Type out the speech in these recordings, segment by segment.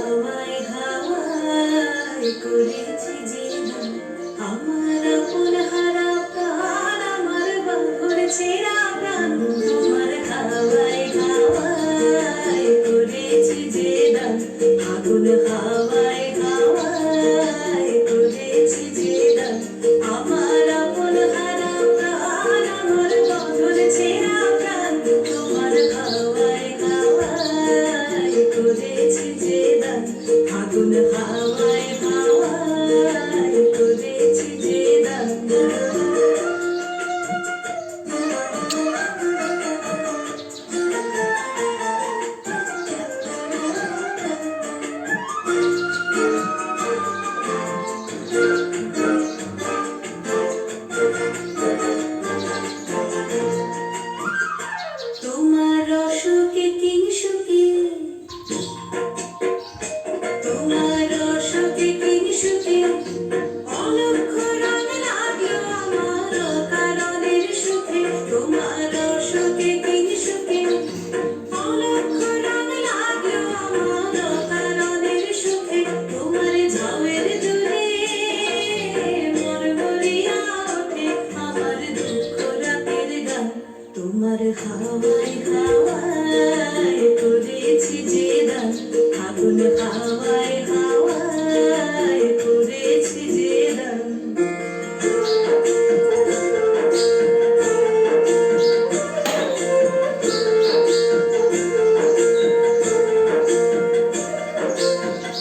হাওয়ায় হাওয়ায় করেছি যে দান, আমার আপন হারা প্রাণ, আমার বাঁধন ছেঁড়া প্রাণ, তোমার হাওয়ায় হাওয়ায় করেছি যে দান, আগুন হাওয়ায় হাওয়ায় করেছি যে দান, আমার আপন হারা প্রাণ, আমার বাঁধন ছেঁড়া প্রাণ, তোমার হাওয়ায় হাওয়ায় করেছি যে দান, আগুন হাওয়ায় হাওয়ায় করেছি যে দান। তোমার অসুখে কিংসুখে, তোমার অসুখে কিংসুখে, অলক্ষ রং লাগলো আমার অকারণের সুখে, তোমার অসুখে কিংসুখে, অলক্ষ রং লাগলো আমার অকারণের সুখে, তোমার ঝাউয়ের দূরে মরমরিয়া ওঠে আমার দুঃখ রাতের গান, তোমার হাওয়ায় হাওয়ায় করেছি যে দান, আগুন হাওয়ায় হাওয়ায় করেছি যে দান।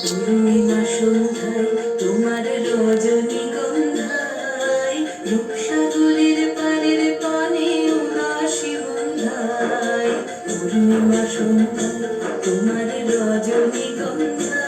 পূর্ণিমা সন্ধ্যায় তোমার রজনীগন্ধায়, রূপসাগরের পারের পানে উদাসী বন্ধায়, পূর্ণিমা সন্ধ্যায় তোমার রজনীগন্ধায়।